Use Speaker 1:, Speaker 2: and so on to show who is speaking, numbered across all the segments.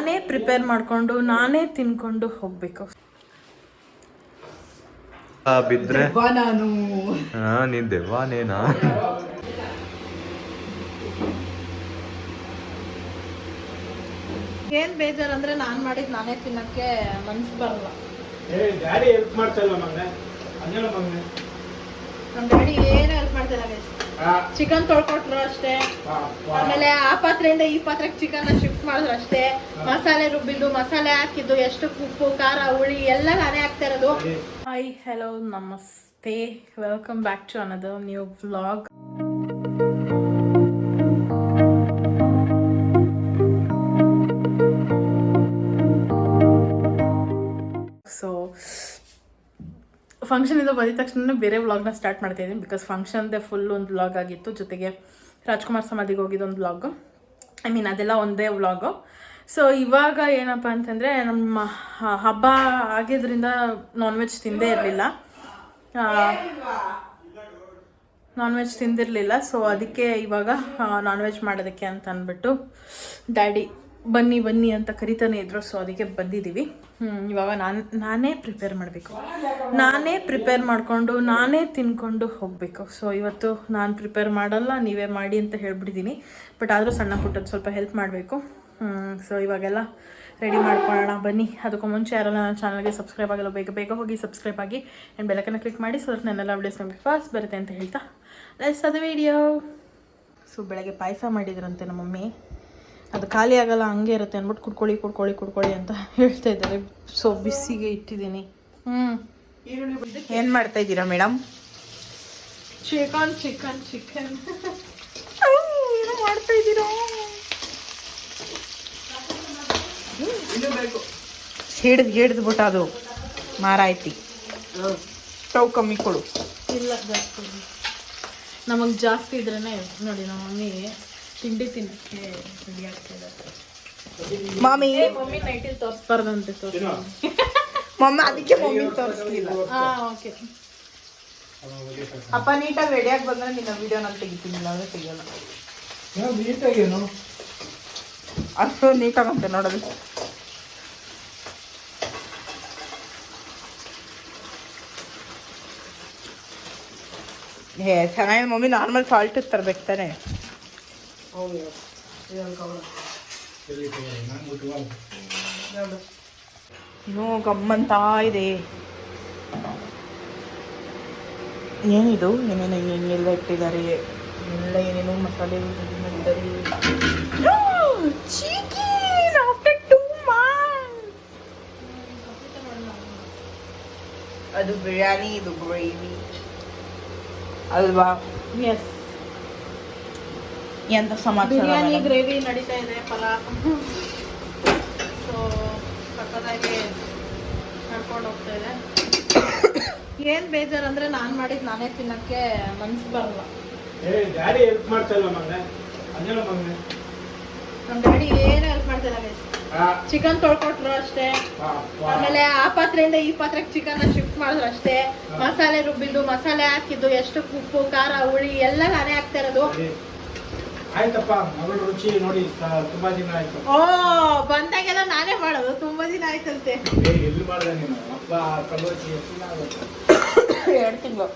Speaker 1: ನಾನೇ ಪ್ರಿಪೇರ್ ಮಾಡ್ಕೊಂಡು ನಾನೇ ತಿನ್ಕೊಂಡು ಹೋಗ್ಬೇಕು.
Speaker 2: ಬಿದ್ರೆ
Speaker 3: ನಾನು
Speaker 2: ನೀನ್ ದೆವ್ವಾನೇನಾ?
Speaker 1: ಏನ್ ಬೇಜಾರು ಅಂದ್ರೆ ನಾನ್ ಮಾಡಿದ್ ನಾನೇ ತಿನ್ನಕ್ಕೆ ಮನ್ಸು ಬರಲ್ಲ.
Speaker 3: ಡ್ಯಾಡಿ ಹೆಲ್ಪ್ ಮಾಡ್ತಾ ಇಲ್ಲ ಮಗನೇ.
Speaker 1: ನಮ್ ಡ್ಯಾಡಿ ಏನು ಹೆಲ್ಪ್ ಮಾಡ್ತಿಲ್ಲ ಗೈಸ್. ಚಿಕನ್ ತೊಳ್ಕೊಟ್ರು ಅಷ್ಟೇ. ಆಮೇಲೆ ಆ ಪಾತ್ರೆಯಿಂದ ಈ ಪಾತ್ರೆಗೆ ಚಿಕನ್ ಶಿಫ್ಟ್ ಮಾಡಿದ್ರು ಅಷ್ಟೇ. ಮಸಾಲೆ ರುಬ್ಬಿದ್ದು, ಮಸಾಲೆ ಹಾಕಿದ್ದು, ಎಷ್ಟು ಉಪ್ಪು ಖಾರ ಹುಳಿ ಎಲ್ಲ ನಾನೇ ಹಾಕ್ತಾ ಇರೋದು. Hi, hello, namaste, welcome back to another new vlog. So ಫಂಕ್ಷನಿಂದ ಬಂದಿದ ತಕ್ಷಣ ಬೇರೆ ವ್ಲಾಗ್ನ ಸ್ಟಾರ್ಟ್ ಮಾಡ್ತಾ ಇದ್ದೀನಿ. ಬಿಕಾಸ್ ಫಂಕ್ಷನ್ದೇ ಫುಲ್ ಒಂದು ವ್ಲಾಗ್ ಆಗಿತ್ತು. ಜೊತೆಗೆ ರಾಜ್ಕುಮಾರ್ ಸಮಾಧಿಗೆ ಹೋಗಿದ್ದೊಂದು ವ್ಲಾಗು. ಅದೆಲ್ಲ ಒಂದೇ ವ್ಲಾಗು. ಸೊ ಇವಾಗ ಏನಪ್ಪ ಅಂತಂದರೆ, ನಮ್ಮ ಹಬ್ಬ ಆಗಿದ್ದರಿಂದ ನಾನ್ ವೆಜ್ ತಿಂದಿರಲಿಲ್ಲ. ಸೊ ಅದಕ್ಕೆ ಇವಾಗ ನಾನ್ ವೆಜ್ ಮಾಡೋದಕ್ಕೆ ಅಂತ ಅಂದ್ಬಿಟ್ಟು ಡ್ಯಾಡಿ ಬನ್ನಿ ಅಂತ ಕರಿತಾನೆ ಇದ್ರು. ಸೊ ಅದಕ್ಕೆ ಬಂದಿದ್ದೀವಿ. ಇವಾಗ ನಾನೇ ಪ್ರಿಪೇರ್ ಮಾಡಬೇಕು. ನಾನೇ ಪ್ರಿಪೇರ್ ಮಾಡಿಕೊಂಡು ನಾನೇ ತಿನ್ಕೊಂಡು ಹೋಗಬೇಕು. ಸೊ ಇವತ್ತು ನಾನು ಪ್ರಿಪೇರ್ ಮಾಡಲ್ಲ, ನೀವೇ ಮಾಡಿ ಅಂತ ಹೇಳ್ಬಿಟ್ಟಿದ್ದೀನಿ. ಬಟ್ ಆದರೂ ಸಣ್ಣ ಪುಟ್ಟದ್ದು ಸ್ವಲ್ಪ ಹೆಲ್ಪ್ ಮಾಡಬೇಕು. ಸೊ ಇವಾಗೆಲ್ಲ ರೆಡಿ ಮಾಡ್ಕೊಳ್ಳೋಣ ಬನ್ನಿ. ಅದಕ್ಕೂ ಮುಂಚೆ ಯಾರೆಲ್ಲ ನನ್ನ ಚಾನಲ್ಗೆ ಸಬ್ಸ್ಕ್ರೈಬ್ ಆಗಲ್ಲ, ಬೇಗ ಹೋಗಿ ಸಬ್ಸ್ಕ್ರೈಬ್ ಆಗಿ ಆ್ಯಂಡ್ ಬೆಲ್ಲಕ್ಕನ್ನು ಕ್ಲಿಕ್ ಮಾಡಿ. ಸೊ ದಟ್ ನನ್ನೆಲ್ಲ ವಿಡಿಯೋಸ್ ನಮಗೆ ಫಾಸ್ಟ್ ಬರುತ್ತೆ ಅಂತ ಹೇಳ್ತಾ ಲೆಟ್ಸ್ ಅದು ವಿಡಿಯೋ. ಸೊ ಬೆಳಗ್ಗೆ ಪಾಯಸ ಮಾಡಿದ್ರಂತೆ ನಮ್ಮ ಮಮ್ಮಿ. ಅದು ಖಾಲಿ ಆಗಲ್ಲ, ಹಂಗೆ ಇರುತ್ತೆ ಅಂದ್ಬಿಟ್ಟು ಕುಡ್ಕೊಳ್ಳಿ ಅಂತ ಹೇಳ್ತಾ ಇದ್ದಾರೆ. ಸೊ ಬಿಸಿಗೆ ಇಟ್ಟಿದ್ದೀನಿ.
Speaker 3: ಏನ್ ಮಾಡ್ತಾ ಇದ್ದೀರಾ ಮೇಡಮ್?
Speaker 1: ಚಿಕನ್ ಏನೋ ಮಾಡ್ತಾ ಇದ್ದೀರಾ?
Speaker 3: ಹಿಡ್ದು ಬಿಟ್ಟ ಅದು ಮಾರಾಯ್ತಿ. ಸ್ಟವ್ ಕಮ್ಮಿ ಕೊಡು.
Speaker 1: ಇಲ್ಲ, ಜಾಸ್ತಿ ನಮಗೆ ಜಾಸ್ತಿ ಇದ್ರೇ ನೋಡಿ. ನಮ್ಮ ಮಮ್ಮಿ ತಿಂಡಿ ತಿನ್ನಕ್ಕೆ ರೆಡಿ ಆಗ್ತಿದ್ದಾರೆ.
Speaker 3: ಮಮ್ಮಿ
Speaker 1: ನೈಟಲ್ಲಿ ತೋರಿಸ್ಬಾರ್ದಂತೆ.
Speaker 3: ಮಮ್ಮಿ ಅದಕ್ಕೆ ಮಮ್ಮಿ ತೋರಿಸ್ಲಿಲ್ಲ.
Speaker 1: ಓಕೆ.
Speaker 3: ಅಪ್ಪ ನೀಟಾಗಿ ರೆಡಿಯಾಗಿ ಬಂದ್ರೆ ನಿನ್ನ ವಿಡಿಯೋ ನಾನು ತೆಗಿತೀನಿ, ಇಲ್ಲಾಂದ್ರೆ ತೆಗಿಯೋಲ್ಲ. ಅಷ್ಟು ನೀಟಾಗಂತೆ ನೋಡೋದು. ಚೆನ್ನಾಗಿ ಮಮ್ಮಿ ನಾರ್ಮಲ್ ಸಾಲ್ಟ್ ತರ್ಬೇಕು ತಾನೆ. ಇನ್ನೂ ಗಮ್ಮಂತ ಇದೆ. ಏನಿದು? ಏನೆಲ್ಲ ಇಟ್ಟಿದ್ದಾರೆ, ಎಲ್ಲ ಏನೇನೋ ಮಸಾಲೆ ಮಾಡಿದ್ದಾರೆ. Chicken after 2 months. ಅದು ಬಿರಿಯಾನಿ, ಇದು ಗ್ರೇವಿ ಅಲ್ವಾ?
Speaker 1: ಎಸ್,
Speaker 3: ಎಂತ ಸಮಾಚಾರ?
Speaker 1: ಬಿರಿಯಾನಿ ಗ್ರೇವಿ ನಡೀತಾ ಇದೆ, ಪಲಾವ್. ಸೊ ಸಕ್ಕತ್ತಾಗಿ ನಡ್ಕೊಂಡು ಹೋಗ್ತಾ ಇದೆ. ಏನ್ ಬೇಜಾರು ಅಂದ್ರೆ ನಾನ್ ಮಾಡಿದ್ ನಾನೇ ತಿನ್ನಕ್ಕೆ ಮನ್ಸು ಬರಲ್ಲ.
Speaker 3: ಡ್ಯಾಡಿ ಹೆಲ್ಪ್ ಮಾಡ್ತಾ ಇಲ್ಲ ಮಗನೇ.
Speaker 1: ನಮ್ ಡ್ಯಾಡಿ ಏನು ಹೆಲ್ಪ್ ಮಾಡ್ತಿಲ್ಲ ಗೈಸ್. ಚಿಕನ್ ತೊಳ್ಕೊಟ್ರು ಅಷ್ಟೇ. ಆಮೇಲೆ ಆ ಪಾತ್ರೆಯಿಂದ ಈ ಪಾತ್ರೆಗೆ ಚಿಕನ್ ಶಿಫ್ಟ್ ಮಾಡಿದ್ರು ಅಷ್ಟೇ. ಮಸಾಲೆ ರುಬ್ಬಿದ್ದು, ಮಸಾಲೆ ಹಾಕಿದ್ದು, ಎಷ್ಟು ಉಪ್ಪು ಖಾರ ಹುಳಿ ಎಲ್ಲ ನಾನೇ ಹಾಕ್ತಾ ಇರೋದು.
Speaker 3: ಆಯ್ತಪ್ಪ, ಮಗಳ ರುಚಿ ನೋಡಿ ತುಂಬಾ ದಿನ ಆಯ್ತು.
Speaker 1: ಓ, ಬಂದಾಗೆಲ್ಲ ನಾನೇ ಮಾಡೋದು. ತುಂಬಾ ದಿನ ಆಯ್ತಂತೆ.
Speaker 3: ಎಲ್ಲಿ ಮಾಡಿದೆ ನೀನು? ಅಪ್ಪ ಕಲೋಚಿ ಎಷ್ಟು ದಿನ ಆಗುತ್ತೆ?
Speaker 1: 2 ತಿಂಗಳು.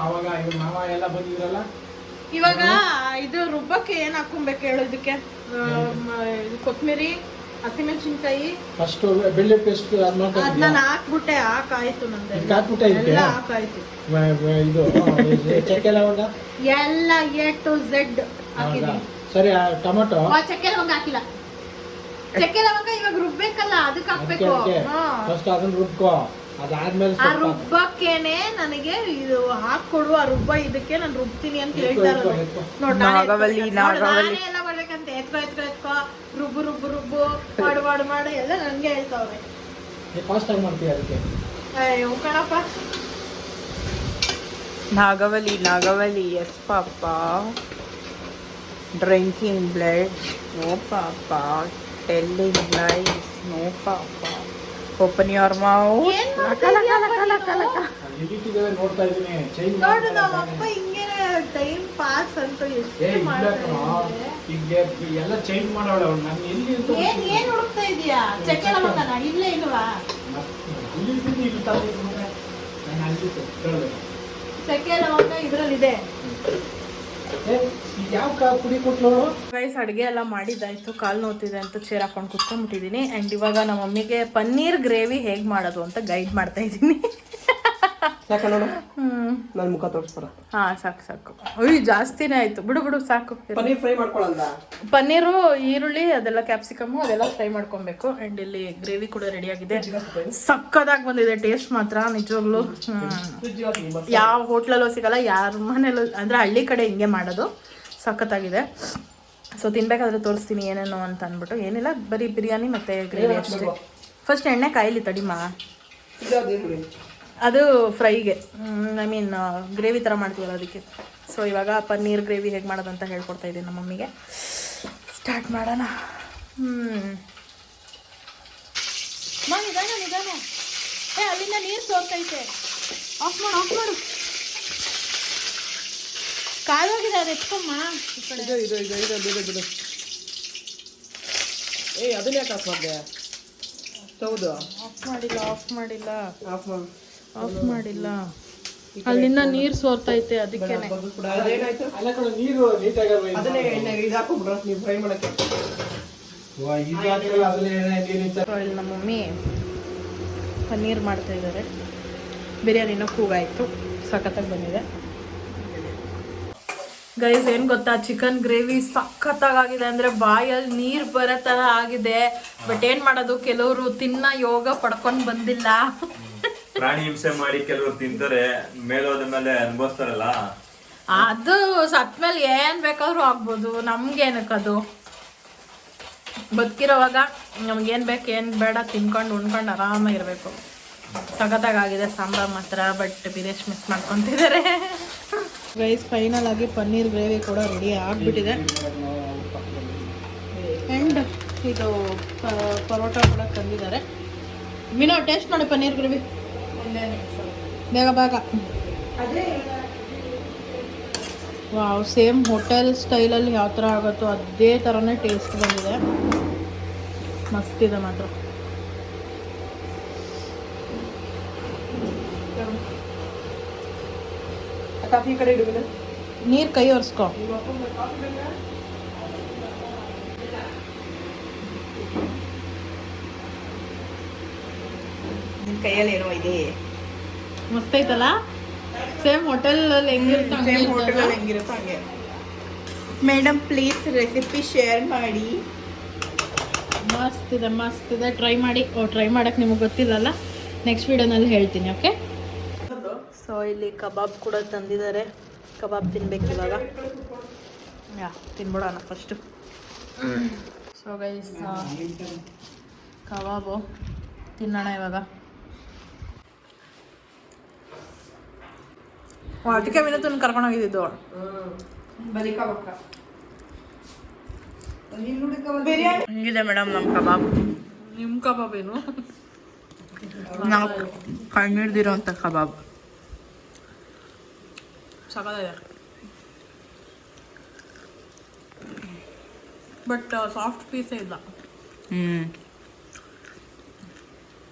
Speaker 3: ಅವಾಗ ಇವ್ರ ಮಾವ ಎಲ್ಲ ಬಂದಿದ್ರಲ್ಲ.
Speaker 1: ಇವಾಗ ಇದು ರುಬ್ಬಕ್ಕೆ ಏನ್ ಹಾಕೊಬೇಕು ಹೇಳು? ಇದಕ್ಕೆ ಕೊತ್ತಂಬರಿ, ಹಸಿಮೆಣಸಿನ್ಕಾಯಿ,
Speaker 3: ಫಸ್ಟ್ ಬೆಳ್ಳುಳ್ಳಿ ಪೇಸ್ಟ್
Speaker 1: ಅದನ್ನ ಹಾಕ್ಬಿಟ್ಟೆ. ಹಾಕಾಯ್ತು ನಂದು ಎಲ್ಲ ಹಾಕಾಯ್ತು.
Speaker 3: ಇದು ಚಕ್ಕೆ ಲವಂಗ
Speaker 1: ಎಲ್ಲ A to Z ಹಾಕಿದ್ದೀನಿ.
Speaker 3: ಸರಿ. ಟೊಮೆಟೊ,
Speaker 1: ಚಕ್ಕೆ ಲವಂಗ ಹಾಕಿಲ್ಲ. ಚಕ್ಕೆ ಲವಂಗ ಇವಾಗ ರುಬ್ಬೇಕಲ್ಲ, ಅದಕ್ಕೆ ಹಾಕ್ಬೇಕು.
Speaker 3: ಫಸ್ಟ್ ಅದನ್ನ ರುಬ್ಕೋ. ಅದಾದ್ಮೇಲೆ
Speaker 1: ಆ ರುಬ್ಬಕ್ಕೇನೆ ನನಗೆ ಇದು ಹಾಕೊಡು. ಆ ರುಬ್ಬ ಇದಕ್ಕೆ ನಾನು ರುಬ್ತೀನಿ ಅಂತ ಹೇಳ್ತಾ ಇರೋದು. ನಾನೇ ಎಲ್ಲ ಮಾಡ್ಬೇಕಂತ ಎತ್ಕೋ ರುಬ್ಬು ಮಾಡು ಎಲ್ಲ ನನ್ಗೆ ಹೇಳ್ತಾವ್ರೆ.
Speaker 3: ಫಾಸ್ಟ್ ಆಗಿ ಮಾಡ್ತೀಯ ಅದಕ್ಕೆ.
Speaker 1: ಅಯ್ಯೋ ಕಣಪ್ಪ.
Speaker 3: ನಾಗವಲಿ, ಎಸ್ ಪಾಪ. ಡ್ರಿಂಕಿಂಗ್ ಬ್ಲಡ್, ನೋ ಪಾಪ. ಟೆಲ್ಲಿಂಗ್ ಲೈಸ್, ನೋ ಪಾಪ. Open your mouth. ನೋಡ್ತಾ ಇದ್ದೀನಿ.
Speaker 1: ನೋಡು, ನಮ್ಮಪ್ಪ ಹಿಂಗೇನೆ ಟೈಮ್ ಪಾಸ್ ಅಂತ ಎಷ್ಟು ಮಾಡ್ತಾರೆ.
Speaker 4: ಈಗ ಎಲ್ಲ ಚೇಂಜ್ ಮಾಡೋಳ ಅವ್ನು ನಾನು ಎಲ್ಲಿ ಅಂತ
Speaker 1: ಏನ್ ಹುಡುಕ್ತಾ ಇದೀಯಾ? ಚಕ್ಕೆ ಲವಂಗನ ಇಲ್ಲೇ ಇಲ್ವಾ?
Speaker 4: ಇಲ್ಲಿ ತಂದಿದ್ದೆ ನಾನು ಅಲ್ಲಿತ್ತು ಕೇಳಬೇಕು
Speaker 1: ಚಕ್ಕೆ ಲವಂಗ ಇದ್ರಲ್ಲಿದೆ.
Speaker 4: ಈಗ ಯಾವ ಪುಡಿ ಕೊಟ್ಟು
Speaker 1: ಗೈಸ್ ಅಡುಗೆ ಎಲ್ಲ ಮಾಡಿದ್ದಾಯ್ತು. ಕಾಲು ನೋತಿದೆ ಅಂತ ಚೇರ್ ಹಾಕೊಂಡು ಕುತ್ಕೊಂಡ್ಬಿಟ್ಟಿದ್ದೀನಿ. ಆ್ಯಂಡ್ ಇವಾಗ ನಮ್ಮ ಮಮ್ಮಿಗೆ ಪನ್ನೀರ್ ಗ್ರೇವಿ ಹೇಗೆ ಮಾಡೋದು ಅಂತ ಗೈಡ್ ಮಾಡ್ತಾ ಇದ್ದೀನಿ.
Speaker 3: ನನ್ನ ಮುಖ ತೋರಿಸ್ತಾರ.
Speaker 1: ಹಾ ಸಾಕು ಸಾಕು. ಅಯ್ಯೋ ಜಾಸ್ತಿನೇ ಆಯ್ತು, ಬಿಡು ಬಿಡು ಸಾಕು.
Speaker 3: ಪನ್ನೀರ್ ಫ್ರೈ ಮಾಡ್ಕೊಳ್ಳಲ್ಲ.
Speaker 1: ಪನ್ನೀರು, ಈರುಳ್ಳಿ ಅದೆಲ್ಲ ಕ್ಯಾಪ್ಸಿಕಮ್ಮು ಅದೆಲ್ಲ ಫ್ರೈ ಮಾಡ್ಕೊಬೇಕು. ಆ್ಯಂಡ್ ಇಲ್ಲಿ ಗ್ರೇವಿ ಕೂಡ ರೆಡಿ ಆಗಿದೆ. ಸಕ್ಕದಾಗಿ ಬಂದಿದೆ ಟೇಸ್ಟ್ ಮಾತ್ರ ನಿಜವಾಗ್ಲೂ. ಯಾವ ಹೋಟ್ಲಲ್ಲೂ ಸಿಗಲ್ಲ, ಯಾರ ಮನೇಲೂ ಅಂದರೆ ಹಳ್ಳಿ ಕಡೆ ಹಿಂಗೆ ಮಾಡೋದು. ಸಖತ್ತಾಗಿದೆ. ಸೊ ತಿನ್ಬೇಕಾದ್ರೆ ತೋರಿಸ್ತೀನಿ ಏನೇನು ಅಂತ ಅಂದ್ಬಿಟ್ಟು. ಏನಿಲ್ಲ, ಬರೀ ಬಿರಿಯಾನಿ ಮತ್ತು ಗ್ರೇವಿ ಅಷ್ಟೇ. ಫಸ್ಟ್ ಎಣ್ಣೆ ಕಾಯಿಲಿ ತಡಿಮಾ. ಅದು ಫ್ರೈಗೆ, ಐ ಮೀನ್ ಗ್ರೇವಿ ಥರ ಮಾಡ್ತೀವಲ್ಲ ಅದಕ್ಕೆ. ಸೊ ಇವಾಗ ಪನ್ನೀರ್ ಗ್ರೇವಿ ಹೇಗೆ ಮಾಡೋದು ಅಂತ ಹೇಳ್ಕೊಡ್ತಾ ಇದ್ದೀನಿ ನಮ್ಮ ಮಮ್ಮಿಗೆ. ಸ್ಟಾರ್ಟ್ ಮಾಡೋಣ. ನಿಧಾನ ನಿಧಾನ. ಅಲ್ಲಿಂದ ನೀರು ಸೋರ್ತೈತೆ. ಆಫ್ ಮಾಡು ಆಫ್ ಮಾಡು. ಕಾಲೋಗಿದೆ, ಅದು ಎತ್ಕೊಮ್ಮ.
Speaker 3: ಇದು ಏಯ್ ಅದನ್ನ ಯಾಕೆ ಆಫ್ ಮಾಡಿದೆ? ಹೌದು,
Speaker 1: ಆಫ್ ಮಾಡಿಲ್ಲ ಆಫ್ ಮಾಡಿಲ್ಲ
Speaker 3: ಆಫ್ ಮಾಡಿ.
Speaker 1: ಆಫ್ ಮಾಡಿಲ್ಲ. ಅಲ್ಲಿಂದ ನೀರು ಸೋರ್ತೈತೆ ಅದಕ್ಕೆ.
Speaker 3: ಅದೇನಾಯ್ತು?
Speaker 4: ಅಲ್ಲ ಕಡೆ ನೀರು ನೀಟಾಗಿ
Speaker 3: ಅದನ್ನೇ ಎಣ್ಣೆಗೆ ಇದು ಹಾಕೊಂಡ್ಬಿಡ್ರ ನೀವು ಫ್ರೈ ಮಾಡಕ್ಕೆ.
Speaker 1: ಇಲ್ಲಿ ನಮ್ಮ ಮಮ್ಮಿ ಪನ್ನೀರ್ ಮಾಡ್ತಾ ಇದ್ದಾರೆ. ಬಿರಿಯಾನಿನೂ ಕೂಗಾಯಿತು, ಸಖತ್ತಾಗಿ ಬಂದಿದೆ. ಗೈಸ್ ಏನು ಗೊತ್ತಾ, ಚಿಕನ್ ಗ್ರೇವಿ ಸಖತ್ತಾಗಿದೆ. ಅಂದರೆ ಬಾಯಲ್ಲಿ ನೀರು ಬರೋ ಥರ ಆಗಿದೆ. ಬಟ್ ಏನು ಮಾಡೋದು, ಕೆಲವರು ತಿನ್ನ ಯೋಗ ಪಡ್ಕೊಂಡು ಬಂದಿಲ್ಲ.
Speaker 2: ಪ್ರಾಣಿ ಹಿಂಸೆ ಮಾಡಿ ಕೆಲವರು ತಿಂತಾರೆ, ಮೇಲೋದ ಮೇಲೆ ಅನುಭವಿಸ್ತಾರಲ್ಲ.
Speaker 1: ಅದು ಸತ್ಮೇಲೆ ಏನು ಬೇಕಾದ್ರೂ ಆಗ್ಬೋದು, ನಮ್ಗೇನಕ್ಕದು. ಬದುಕಿರೋವಾಗ ನಮ್ಗೇನು ಬೇಕು ಏನು ಬೇಡ ತಿನ್ಕೊಂಡು ಉಣ್ಕೊಂಡು ಆರಾಮಾಗಿರ್ಬೇಕು. ಸಖತ್ತಾಗಿದೆ ಸಾಂಬಾರು ಮಾತ್ರ. ಬಟ್ ಬಿರೇಶ್ ಮಿಸ್ ಮಾಡ್ಕೊತಿದ್ದಾರೆ. ರೈಸ್ ಫೈನಲ್ ಆಗಿ ಪನ್ನೀರ್ ಗ್ರೇವಿ ಕೂಡ ರೆಡಿ ಆಗಿಬಿಟ್ಟಿದೆ. ಆ್ಯಂಡ್ ಇದು ಪರೋಟ ಕೂಡ ತಂದಿದ್ದಾರೆ. ಮೀನೋ ಟೇಸ್ಟ್ ಮಾಡಿ ಪನ್ನೀರ್ ಗ್ರೇವಿ ಬೇಗ ಬೇಗ. ವಾವ್, ಸೇಮ್ ಹೋಟೆಲ್ ಸ್ಟೈಲಲ್ಲಿ ಯಾವ ಥರ ಆಗುತ್ತೋ ಅದೇ ಥರನೇ ಟೇಸ್ಟ್ ಬಂದಿದೆ. ಮಸ್ತಿದೆ ಮಾತ್ರ.
Speaker 3: ಕಾಫಿ ಕಡೆ ಇಡುವುದು.
Speaker 1: ನೀರು ಕೈ ಒರೆಸ್ಕೊ.
Speaker 3: ನಿನ್ನ ಕೈಯಲ್ಲಿ ಏನೋ ಇದೆ.
Speaker 1: ಮಸ್ತೈತಲ್ಲ? ಸೇಮ್ ಹೋಟೆಲಲ್ಲಿ
Speaker 3: ಹೆಂಗಿರುತ್ತೋ ಹಂಗೆ. ಮೇಡಮ್ ಪ್ಲೀಸ್ ರೆಸಿಪಿ ಶೇರ್ ಮಾಡಿ.
Speaker 1: ಮಸ್ತಿದೆ ಮಸ್ತಿದೆ. ಟ್ರೈ ಮಾಡಿ. ಟ್ರೈ ಮಾಡೋಕ್ಕೆ ನಿಮಗೆ ಗೊತ್ತಿಲ್ಲಲ್ಲ, ನೆಕ್ಸ್ಟ್ ವೀಡಿಯೋನಲ್ಲಿ ಹೇಳ್ತೀನಿ. ಓಕೆ. ಸೊ ಇಲ್ಲಿ ಕಬಾಬ್ ಕೂಡ ತಂದಿದ್ದಾರೆ. ಕಬಾಬ್ ತಿನ್ಬೇಕು ಇವಾಗ. ತಿನ್ಬಿಡೋಣ ಫಸ್ಟು. ಸೊ ಗೈಸ್ ಕಬಾಬು ತಿನ್ನೋಣ ಇವಾಗ. ಅದಕ್ಕೆ ವಿನೋದನ್ನ ಕರ್ಕೊಂಡು ಹೋಗಿದ್ದು.
Speaker 3: ಹಿಂಗಿದೆ ಮೇಡಮ್ ನಮ್ಮ ಕಬಾಬ್.
Speaker 1: ನಿಮ್ಮ ಕಬಾಬ್ ಏನು?
Speaker 3: ನಾವು ಕಣ್ಣಿಡ್ದಿರೋ ಅಂಥ ಕಬಾಬ್.
Speaker 1: ಸಕತ್ತಿದೆ. ಬಟ್ ಸಾಫ್ಟ್ ಪೀಸೇ ಇಲ್ಲ.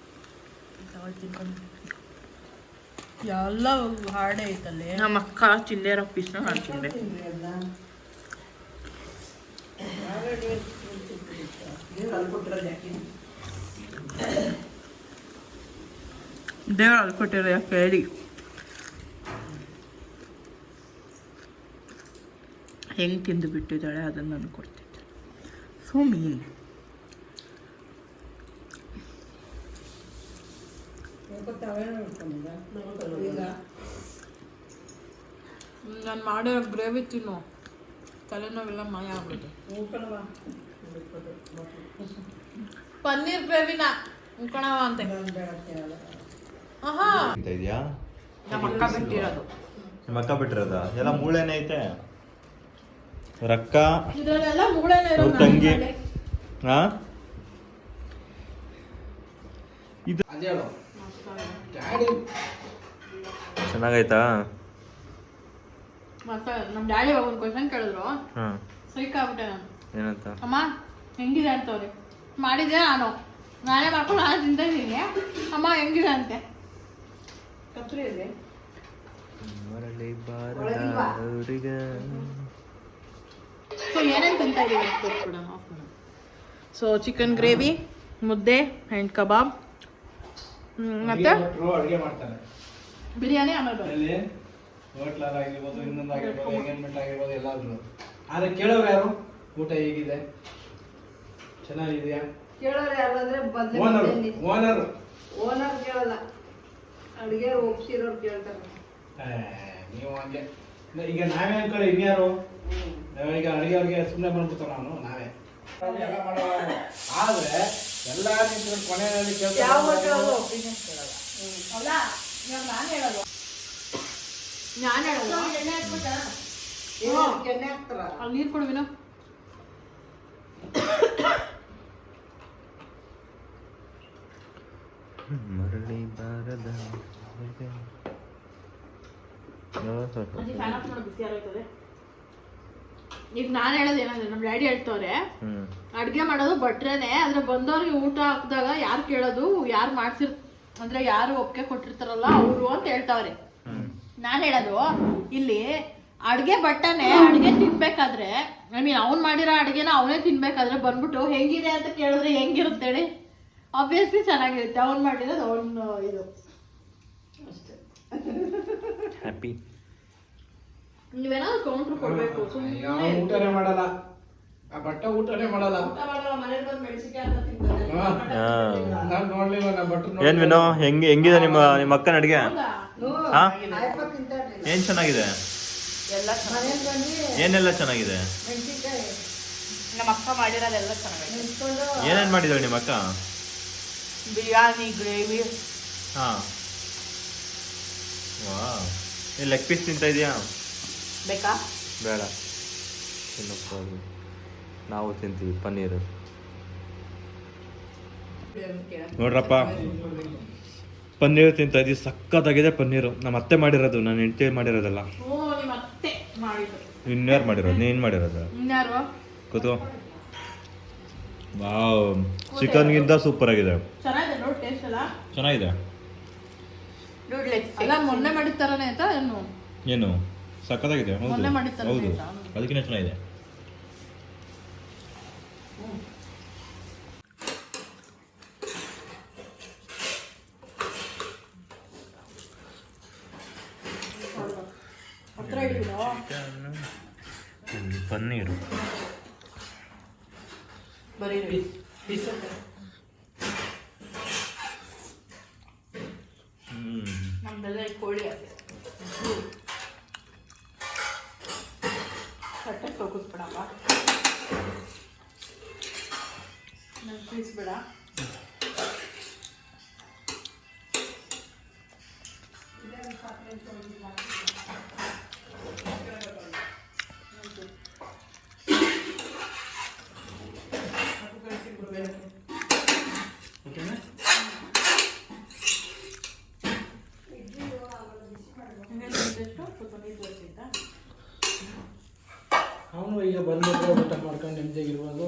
Speaker 1: ಎಲ್ಲ ಹಾರ್ಡೇ ಐತಲ್ಲಿ.
Speaker 3: ನಮ್ಮ ಅಕ್ಕ ತಿಂದೇ ಇರೋ ಪೀಸ್ನ ನಾನು ತಿಂದೆ. ದೇವ್ರು ಅಲ್ಲಿ ಕೊಟ್ಟಿರೋ ಯಾಕೆ ಹೇಳಿ ಹೆಂಗೆ ತಿಂದು ಬಿಟ್ಟಿದ್ದಾಳೆ ಅದನ್ನು ನಾನು ಕೊಡ್ತಿದ್ದೆ. So mean.
Speaker 1: ನಾನು ಮಾಡಿರೋ ಗ್ರೇವಿ ತಿನ್ನು, ತಲೆನೋವೆಲ್ಲ ಮಾಯ ಆಗ್ಬಿಟ್ಟು. ಪನ್ನೀರ್ ಗ್ರೇವಿನ ಉಣ್ಕೊಳವ ಅಂತೆ.
Speaker 2: ಇದೆಯಾ?
Speaker 3: ನಮ್ಮ ಅಕ್ಕ ಬಿಟ್ಟಿರೋದು.
Speaker 2: ನಿಮ್ಮ ಅಕ್ಕ ಬಿಟ್ಟಿರೋದ? ಎಲ್ಲ ಮೂಳೆನೇ ಐತೆ. ರೊಕ್ಕ
Speaker 1: ಇದರಲ್ಲೆಲ್ಲ ಮೂಳೆನೇ
Speaker 2: ಅವ್ರ ತಂಗಿ. ಹಾ, ಇದು ಚೆನ್ನಾಗೈತಾ?
Speaker 1: ನಮ್ಮ ಡ್ಯಾಡಿ ಒಂದು ಕ್ವಶನ್ ಕೇಳಿದ್ರು. ಸೈಕಾಗ್ಬಿಟ್ಟೆ ನಾನು.
Speaker 2: ಏನಂತ?
Speaker 1: ಅಮ್ಮ ಹೆಂಗಿದೆ ಅಂತವ್ರೆ ಮಾಡಿದ್ದೆ ನಾನೇ ಮಾಡ್ಕೊಂಡು ನಾನು ತಿಂತಾ ಇದ್ದೀನಿ. ಅಮ್ಮ ಹೆಂಗಿದೆ ಅಂತೆ ಕತ್ರಿ ಇದೆ. ಸೊ ಏನೇನು ತಿಂತಾ ಇದೀವಿ ಅಂತ ತೋರಿಸ್ಬಿಡೋಣ. ಸೊ ಚಿಕನ್ ಗ್ರೇವಿ, ಮುದ್ದೆ ಆ್ಯಂಡ್ ಕಬಾಬ್, ಮತ್ತೆ
Speaker 4: ಅಡುಗೆ ಮಾಡ್ತಾರೆ.
Speaker 1: ಬಿರಿಯಾನಿ, ಆಮೇಲೆ
Speaker 4: ಅಲ್ಲಿ ಹೋಟ್ಲಾಗಿರ್ಬೋದು, ಇನ್ನೊಂದಾಗಿರ್ಬೋದು, ಎಂಗೇಜ್ಮೆಂಟ್ ಆಗಿರ್ಬೋದು, ಎಲ್ಲಾದ್ರು. ಆದ್ರೆ ಕೇಳೋರು ಯಾರು? ಊಟ ಹೇಗಿದೆ, ಚೆನ್ನಾಗಿದೆಯಾ?
Speaker 3: ಕೇಳೋರು ಯಾರಂದ್ರೆ ಓನರ್ ಕೇಳಲ್ಲ, ಅಡುಗೆ ಒಪ್ಸಿರೋರು ಕೇಳ್ತಾರೆ.
Speaker 4: ನೀವು ಹಂಗೆ ಈಗ ನಾವೇ ಅನ್ಕೊಳ್ಳಿ, ಇನ್ಯಾರು ಈಗ ಅಡುಗೆ ಅವ್ರಿಗೆ ಸುಮ್ಮನೆ ಬಂದ್ಬಿಡ್ತಾವ ನಾವೇ ಎಲ್ಲ ಮಾಡೋಣ. ಆದ್ರೆ ಎಲ್ಲ ನಿಂತ್ಕೊಂಡು ಕೊನೆಯಲ್ಲಿ
Speaker 3: ಯಾವ
Speaker 4: ಕೇಳ್ತಾರೆ.
Speaker 3: ಹೋಟೆಲ್ ಒಪಿನಿಯನ್ ಕೇಳಲ್ಲ.
Speaker 1: ಅಲ್ಲ ಇವಾಗ ನಾನು ಹೇಳೋದು
Speaker 3: ಕೆನ್ನೆ ಹಾಕ್ತಾರ.
Speaker 1: ಅಲ್ಲಿ ನೀರು ಕೊಡುವಿನ.
Speaker 2: ಮರಳಿ ಬಾರದ
Speaker 1: ಫ್ಯಾನ್ ಆಫ್ ಮಾಡೋ ಬಿಸಿ ಆಗೋಯ್ತದೆ. ಈಗ ನಾನು ಹೇಳೋದು ಏನಂದ್ರೆ ನಮ್ಮ ಡ್ಯಾಡಿ ಹೇಳ್ತವ್ರೆ ಅಡುಗೆ ಮಾಡೋದು ಭಟ್ರೇನೆ, ಆದ್ರೆ ಬಂದವ್ರಿಗೆ ಊಟ ಹಾಕಿದಾಗ ಯಾರು ಕೇಳೋದು, ಯಾರು ಮಾಡ್ಸಿರ್ ಅಂದ್ರೆ ಯಾರು ಒಪ್ಪಿಗೆ ಕೊಟ್ಟಿರ್ತಾರಲ್ಲ ಅವರು ಅಂತ ಹೇಳ್ತಾವ್ರೆ. ನಾನು ಹೇಳೋದು ಇಲ್ಲಿ ಅಡುಗೆ ಭಟ್ಟನೆ ಅಡುಗೆ ತಿನ್ಬೇಕಾದ್ರೆ, ಐ ಮೀನ್ ಅವ್ನು ಮಾಡಿರೋ ಅಡುಗೆನ ಅವನೇ ತಿನ್ಬೇಕಾದ್ರೆ ಬಂದ್ಬಿಟ್ಟು ಹೆಂಗಿದೆ ಅಂತ ಕೇಳಿದ್ರೆ ಹೆಂಗಿರುತ್ತೆ ಹೇಳಿ? ಆಬ್ವಿಯಸ್ಲಿ ಚೆನ್ನಾಗಿರುತ್ತೆ. ಅವ್ನು ಮಾಡಿರೋದು ಅವನು ಇದು ಅಷ್ಟೇ.
Speaker 2: ಹ್ಯಾಪಿ.
Speaker 1: ನೀವೇನಾದ್ರು ಕೌಂಟ್ರ್ ಕೊಡ್ಬೇಕು.
Speaker 4: ಯಾವ ಊಟನೇ ಮಾಡಲ್ಲ, ಆ ಬಟ್ಟ ಊಟನೇ ಮಾಡಲ್ಲ.
Speaker 1: ಮನೇಲಿ ಬಂದು ಮೆಣಸಿನ್ಕಾಯಿ ಅಂತ ತಿಂತಾರೆ.
Speaker 4: ನಾನ್ ನೋಡ್ಲಿಲ್ಲ, ನಾ ಬಟ್ಟ
Speaker 2: ಏನ್ ವಿನೋ, ಹೆಂಗಿದೆ ನಿಮ್ಮ ಅಕ್ಕನ ಅಡ್ಗೆ? ಹಾ,
Speaker 3: ಆಯ್ತು ತಿಂತಾರ್ರಿ.
Speaker 2: ಏನ್ ಚೆನ್ನಾಗಿದೆ?
Speaker 1: ಎಲ್ಲ
Speaker 3: ಮನೇಲಿ ಬಂದು
Speaker 2: ಏನೆಲ್ಲ ಚೆನ್ನಾಗಿದೆ?
Speaker 3: ಮೆಣಸಿನ್ಕಾಯಿ
Speaker 1: ನಮ್ಮ ಅಕ್ಕ ಮಾಡಿರೋದೆಲ್ಲ ಚೆನ್ನಾಗಿದೆ.
Speaker 3: ನೆನ್ಸ್ಕೊಂಡು
Speaker 2: ಏನೇನ್ ಮಾಡಿದಾಳೆ ನಿಮ್ಮ ಅಕ್ಕ?
Speaker 1: ಬಿರಿಯಾನಿ, ಗ್ರೇವಿ.
Speaker 2: ಹಾ, ವಾ, ಲೆಗ್ ಪೀಸ್ ತಿಂತಾ ಇದೀಯಾ?
Speaker 1: ಬೇಕಾ?
Speaker 2: ಬೇಡ, ನಾವು ತಿಂತೀವಿ ಪನ್ನೀರು. ನೋಡ್ರಪ್ಪ, ಪನ್ನೀರು ತಿಂತಾ ಇದೀವಿ. ಸಕ್ಕತ್ತಾಗಿದೆ ಪನ್ನೀರು. ನಮ್ಮ ಅತ್ತೆ ಮಾಡಿರೋದು, ನಾನು ಹೆಂಡತಿ ಮಾಡಿರೋದಲ್ಲ.
Speaker 1: ಓ, ನಿಮ್ಮ ಅತ್ತೆ ಮಾಡಿದ್ರು.
Speaker 2: ಇನ್ಯಾರು ಮಾಡಿರೋದು? ನೀನು ಮಾಡಿರೋದು?
Speaker 1: ಇನ್ಯಾರು?
Speaker 2: ಕೂತು. ವಾವ್, ಚಿಕನ್ಗಿಂತ ಸೂಪರ್ ಆಗಿದೆ.
Speaker 1: ಚೆನ್ನಾಗಿದೆ ನೋಡಿ, ಟೇಸ್ಟ್ ಎಲ್ಲ
Speaker 2: ಚೆನ್ನಾಗಿದೆ.
Speaker 1: ಅಲ್ಲ ಮೊನ್ನೆ ಮಾಡಿದ ಥರನೇ ಆಯ್ತಾ ಏನು?
Speaker 2: ಏನು ಸಕ್ಕತ್ತಾಗಿದೆ. ಹೌದು
Speaker 1: ಮೊನ್ನೆ ಮಾಡಿದ ಥರನೇ
Speaker 2: ಹೌದು,
Speaker 1: ಆಯ್ತಾ?
Speaker 2: ಅದಕ್ಕಿಂತ ಚೆನ್ನಾಗಿದೆ.
Speaker 1: ಹತ್ರ ಇದ್ದೀನೋ?
Speaker 2: ಪನ್ನೀರು
Speaker 1: ಬರೀ ನಮ್ದೆಲ್ಲ ಈ ಕೋಳಿ ಆಗಿದೆ. ಕಟ್ಟಕ್ಕೆ ಹೋಗಿಸ್ಬಿಡಪ್ಪ, ನಂಗೆ ತಿಳಿಸ್ಬೇಡ.
Speaker 4: ಅವನು ಈಗ ಬಂದ್ಬಿಟ್ರೆ ಊಟ ಮಾಡ್ಕೊಂಡು ನೆಮ್ಮದಿಯಾಗಿರ್ಬೋದು.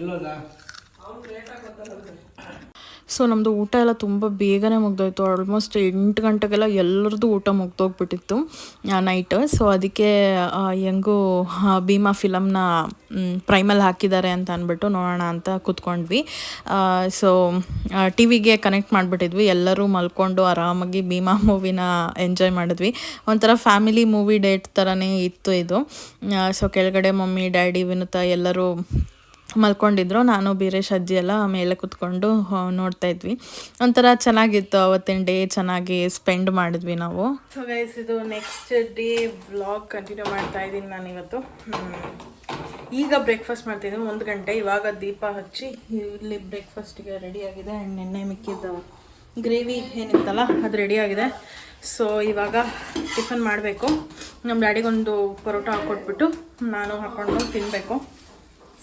Speaker 4: ಎಲ್ಲೋದ?
Speaker 1: ಸೊ ನಮ್ಮದು ಊಟ ಎಲ್ಲ ತುಂಬ ಬೇಗನೆ ಮುಗ್ದೋಯ್ತು. ಆಲ್ಮೋಸ್ಟ್ 8 ಗಂಟೆಗೆಲ್ಲ ಎಲ್ಲರದ್ದು ಊಟ ಮುಗ್ದೋಗ್ಬಿಟ್ಟಿತ್ತು ನೈಟ್. ಸೊ ಅದಕ್ಕೆ ಹೆಂಗೂ ಭೀಮಾ ಫಿಲಮ್ನ ಪ್ರೈಮಲ್ಲಿ ಹಾಕಿದ್ದಾರೆ ಅಂತ ಅಂದ್ಬಿಟ್ಟು ನೋಡೋಣ ಅಂತ ಕೂತ್ಕೊಂಡ್ವಿ. ಸೊ ಟಿ ವಿಗೆ ಕನೆಕ್ಟ್ ಮಾಡಿಬಿಟ್ಟಿದ್ವಿ. ಎಲ್ಲರೂ ಮಲ್ಕೊಂಡು ಆರಾಮಾಗಿ ಭೀಮಾ ಮೂವಿನ ಎಂಜಾಯ್ ಮಾಡಿದ್ವಿ. ಒಂಥರ ಫ್ಯಾಮಿಲಿ ಮೂವಿ ಡೇಟ್ ಥರನೇ ಇತ್ತು ಇದು. ಸೊ ಕೆಳಗಡೆ ಮಮ್ಮಿ, ಡ್ಯಾಡಿ, ವಿನುತಾ ಎಲ್ಲರೂ ಮಲ್ಕೊಂಡಿದ್ರು. ನಾನು ಬೀರೇಶ್ ಅಜ್ಜಿ ಎಲ್ಲ ಮೇಲೆ ಕೂತ್ಕೊಂಡು ನೋಡ್ತಾ ಇದ್ವಿ. ಒಂಥರ ಚೆನ್ನಾಗಿತ್ತು ಅವತ್ತಿನ ಡೇ, ಚೆನ್ನಾಗಿ ಸ್ಪೆಂಡ್ ಮಾಡಿದ್ವಿ ನಾವು. ಸೊ ಗೈಸ್, ಇದು ನೆಕ್ಸ್ಟ್ ಡೇ ವ್ಲಾಗ್ ಕಂಟಿನ್ಯೂ ಮಾಡ್ತಾ ಇದ್ದೀನಿ ನಾನು ಇವತ್ತು. ಈಗ ಬ್ರೇಕ್ಫಾಸ್ಟ್ ಮಾಡ್ತಿದ್ದೀನಿ 1 ಗಂಟೆ. ಇವಾಗ ದೀಪ ಹಚ್ಚಿ ಇಲ್ಲಿ ಬ್ರೇಕ್ಫಾಸ್ಟಿಗೆ ರೆಡಿಯಾಗಿದೆ. ಆ್ಯಂಡ್ ನೆನ್ನೆ ಮಿಕ್ಕಿದ್ದು ಗ್ರೇವಿ ಏನಿತ್ತಲ್ಲ ಅದು ರೆಡಿಯಾಗಿದೆ. ಸೊ ಇವಾಗ ಟಿಫನ್ ಮಾಡಬೇಕು. ನಮ್ಮ ಡ್ಯಾಡಿಗೊಂದು ಪರೋಟ ಹಾಕ್ಕೊಟ್ಬಿಟ್ಟು ನಾನು ಹಾಕ್ಕೊಂಡು ತಿನ್ನಬೇಕು.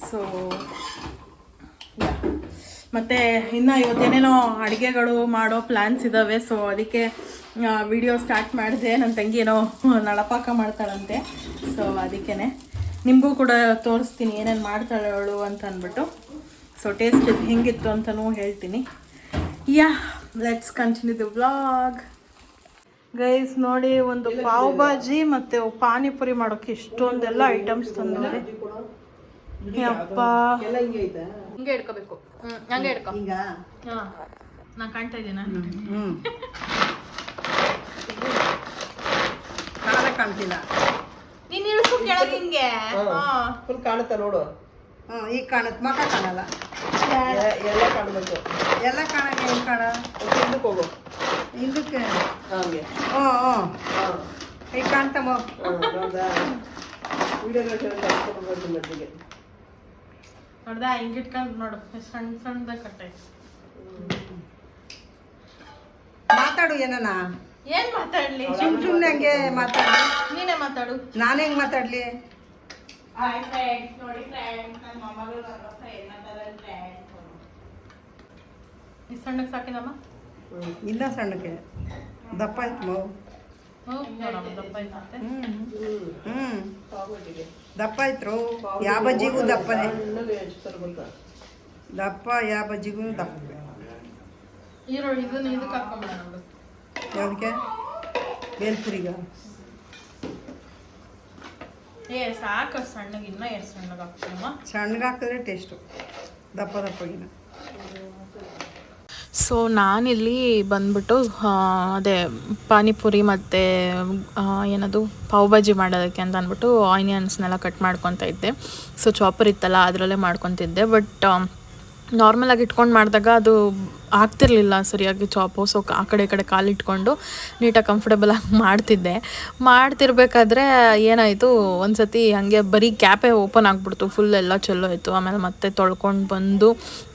Speaker 1: ಸೊ ಮತ್ತು ಇನ್ನು ಇವತ್ತೇನೇನೋ ಅಡುಗೆಗಳು ಮಾಡೋ ಪ್ಲ್ಯಾನ್ಸ್ ಇದ್ದಾವೆ. ಸೊ ಅದಕ್ಕೆ ವಿಡಿಯೋ ಸ್ಟಾರ್ಟ್ ಮಾಡಿದೆ. ನನ್ನ ತಂಗಿ ಏನೋ ನಳಪಾಕ ಮಾಡ್ತಾಳಂತೆ. ಸೊ ಅದಕ್ಕೇ ನಿಮಗೂ ಕೂಡ ತೋರಿಸ್ತೀನಿ ಏನೇನು ಮಾಡ್ತಾಳೆ ಅವಳು ಅಂತ ಅಂದ್ಬಿಟ್ಟು. ಸೊ ಟೇಸ್ಟ್ ಹೆಂಗಿತ್ತು ಅಂತಲೂ ಹೇಳ್ತೀನಿ. Yeah let's continue the vlog. Guys ನೋಡಿ, ಒಂದು ಪಾವ್ ಭಾಜಿ ಮತ್ತು ಪಾನಿಪುರಿ ಮಾಡೋಕ್ಕೆ ಇಷ್ಟೊಂದೆಲ್ಲ ಐಟಮ್ಸ್ ತಂದವ್ರೆ. ಯಪ್ಪ, ಹಿಂಗೆ ಇಡ್ಕೋಬೇಕು. ಹಂಗೆ ಇಡ್ಕೊ. ಹಾಂ, ನಾನು ಕಾಣ್ತಾ ಇದ್ದೀನ?
Speaker 3: ಕಾಣ್ತಿಲ್ಲ.
Speaker 1: ನೀನು ಇಳಿಸು ಕೆಳಗೆ ಹಿಂಗೆ.
Speaker 3: ಫುಲ್ ಕಾಣುತ್ತಾ ನೋಡು. ಈಗ ಕಾಣುತ್ತೆ, ಮಕ ಕಾಣಲ್ಲ. ಎಲ್ಲ ಕಾಣಬೇಕು. ಎಲ್ಲ ಕಾಣಕ್ಕೆ ಹೆಂಗೆ ಕಾಣ? ಹಿಂದಕ್ಕೆ ಹೋಗು. ಹಿಂದಕ್ಕೆ ಹಂಗೆ. ಈಗ ಕಾಣ್ತಮ್ಮ.
Speaker 1: ನೋಡ್ದ, ಹಿಂಗೆ ಇಟ್ಕೊಂಡು ನೋಡು, ಸಣ್ಣ ಸಣ್ಣದಾಗ ಕಟ್ಟಾಯ್ತು.
Speaker 3: ಮಾತಾಡು ಏನನ.
Speaker 1: ಏನ್ ಮಾತಾಡ್ಲಿ?
Speaker 3: ಸುಮ್ಮನೆ ಹಂಗೆ ಮಾತಾಡು.
Speaker 1: ನೀನೇ ಮಾತಾಡು.
Speaker 3: ನಾನು ಹೆಂಗೆ ಮಾತಾಡ್ಲಿ?
Speaker 1: ಈ ಸಣ್ಣಕ್ಕೆ ಸಾಕಿದಮ್ಮ?
Speaker 3: ಇಲ್ಲ, ಸಣ್ಣಕ್ಕೆ ದಪ್ಪ ಆಯ್ತು ಮಗು. ದಪ್ಪ ಆಯ್ತು. ಯಾವ ಬಜ್ಜಿಗೂ ದಪ್ಪನೇ. ದಪ್ಪ ಯಾವ ಬಜ್ಜಿಗೂ ದಪ್ಪ.
Speaker 1: ಈರುಳ್ಳಿ ಇದಕ್ಕೆ ಹಾಕೊಂಬಿಡ ನೋಡು.
Speaker 3: ಯಾವುದಕ್ಕೆ? ಬೇಲ್ಪುರಿಗ?
Speaker 1: ಸಾಕು, ಸಣ್ಣಗೆ ಇನ್ನೂ ಎಷ್ಟು ಸಣ್ಣಗೆ ಹಾಕ್ತೀನಮ್ಮ.
Speaker 3: ಸಣ್ಣಗೆ ಹಾಕಿದ್ರೆ ಟೇಸ್ಟು, ದಪ್ಪ ದಪ್ಪಗಿನ.
Speaker 1: ಸೊ ನಾನಿಲ್ಲಿ ಬಂದ್ಬಿಟ್ಟು ಅದೇ ಪಾನಿಪುರಿ ಮತ್ತು ಏನದು ಪಾವ್ ಭಾಜಿ ಮಾಡೋದಕ್ಕೆ ಅಂತ ಅಂದ್ಬಿಟ್ಟು ಆನಿಯನ್ಸ್ನೆಲ್ಲ ಕಟ್ ಮಾಡ್ಕೊತಾ ಇದ್ದೆ. ಸೊ ಚಾಪರ್ ಇತ್ತಲ್ಲ, ಅದರಲ್ಲೇ ಮಾಡ್ಕೊತಿದ್ದೆ. ಬಟ್ ನಾರ್ಮಲಾಗಿ ಇಟ್ಕೊಂಡು ಮಾಡಿದಾಗ ಅದು ಆಗ್ತಿರ್ಲಿಲ್ಲ ಸರಿಯಾಗಿ ಚಾಪು. ಸೊ ಆ ಕಡೆ ಈ ಕಡೆ ಕಾಲಿಟ್ಕೊಂಡು ನೀಟಾಗಿ ಕಂಫರ್ಟಬಲಾಗಿ ಮಾಡ್ತಿರ್ಬೇಕಾದ್ರೆ ಏನಾಯಿತು, ಒಂದು ಸತಿ ಹಾಗೆ ಬರೀ ಕ್ಯಾಪೇ ಓಪನ್ ಆಗಿಬಿಡ್ತು. ಫುಲ್ ಎಲ್ಲ ಚೆಲ್ಲೋ ಆಯಿತು. ಆಮೇಲೆ ಮತ್ತೆ ತೊಳ್ಕೊಂಡು ಬಂದು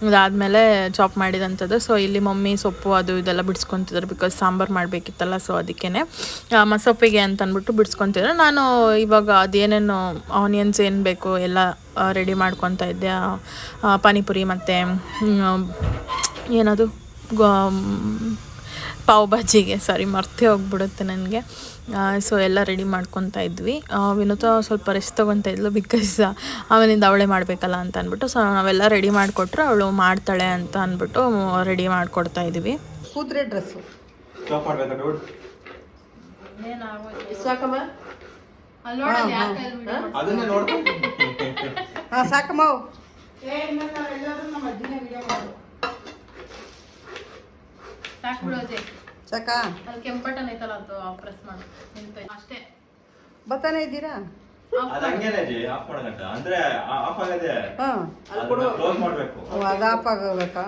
Speaker 1: ಅದಾದಮೇಲೆ ಚಾಪ್ ಮಾಡಿದಂಥದ್ದು. ಸೊ ಇಲ್ಲಿ ಮಮ್ಮಿ ಸೊಪ್ಪು ಅದು ಇದೆಲ್ಲ ಬಿಡಿಸ್ಕೊತಿದ್ರು, ಬಿಕಾಸ್ ಸಾಂಬಾರು ಮಾಡಬೇಕಿತ್ತಲ್ಲ. ಸೊ ಅದಕ್ಕೇ ಮಸೊಪ್ಪಿಗೆ ಅಂತ ಅಂದ್ಬಿಟ್ಟು ಬಿಡಿಸ್ಕೊತಿದ್ರು. ನಾನು ಇವಾಗ ಅದೇನೇನು ಆನಿಯನ್ಸ್ ಏನು ಬೇಕು ಎಲ್ಲ ರೆಡಿ ಮಾಡ್ಕೊತಾ ಇದ್ದೆ. ಪಾನಿಪುರಿ ಮತ್ತು ಏನದು ಪಾವ್ ಭಾಜಿಗೆ, ಸಾರಿ ಮರ್ತೇ ಹೋಗ್ಬಿಡುತ್ತೆ ನನಗೆ. ಸೊ ಎಲ್ಲ ರೆಡಿ ಮಾಡ್ಕೊತಾ ಇದ್ವಿ. ವಿನೂತ ಸ್ವಲ್ಪ ರೆಸ್ಟ್ ತೊಗೊತಾ ಇದ್ಲು, ಬಿಕಾಸ್ ಆಮೇಲಿಂದ ಅವಳೇ ಮಾಡಬೇಕಲ್ಲ ಅಂತ ಅಂದ್ಬಿಟ್ಟು. ಸೊ ನಾವೆಲ್ಲ ರೆಡಿ ಮಾಡಿಕೊಟ್ರೆ ಅವಳು ಮಾಡ್ತಾಳೆ ಅಂತ ಅಂದ್ಬಿಟ್ಟು ರೆಡಿ ಮಾಡಿಕೊಡ್ತಾ ಇದ್ವಿ.
Speaker 3: ಕೂತ್ರೆ ಡ್ರೆಸ್ಸು
Speaker 1: ಸಾಕಮ್ಮ.
Speaker 3: ಸಾಕಮ್ಮ. ಸಾಕ
Speaker 1: ಕೆಂಪಟನ್ ಐತಲ್ಲ, ಅದು ಪ್ರೆಸ್ ಮಾಡು ಅಷ್ಟೇ.
Speaker 3: ಬತ್ತಾನೆ ಇದ್ದೀರಾ?
Speaker 2: ಅದು
Speaker 3: ಆಫ್ ಆಗಬೇಕಾ?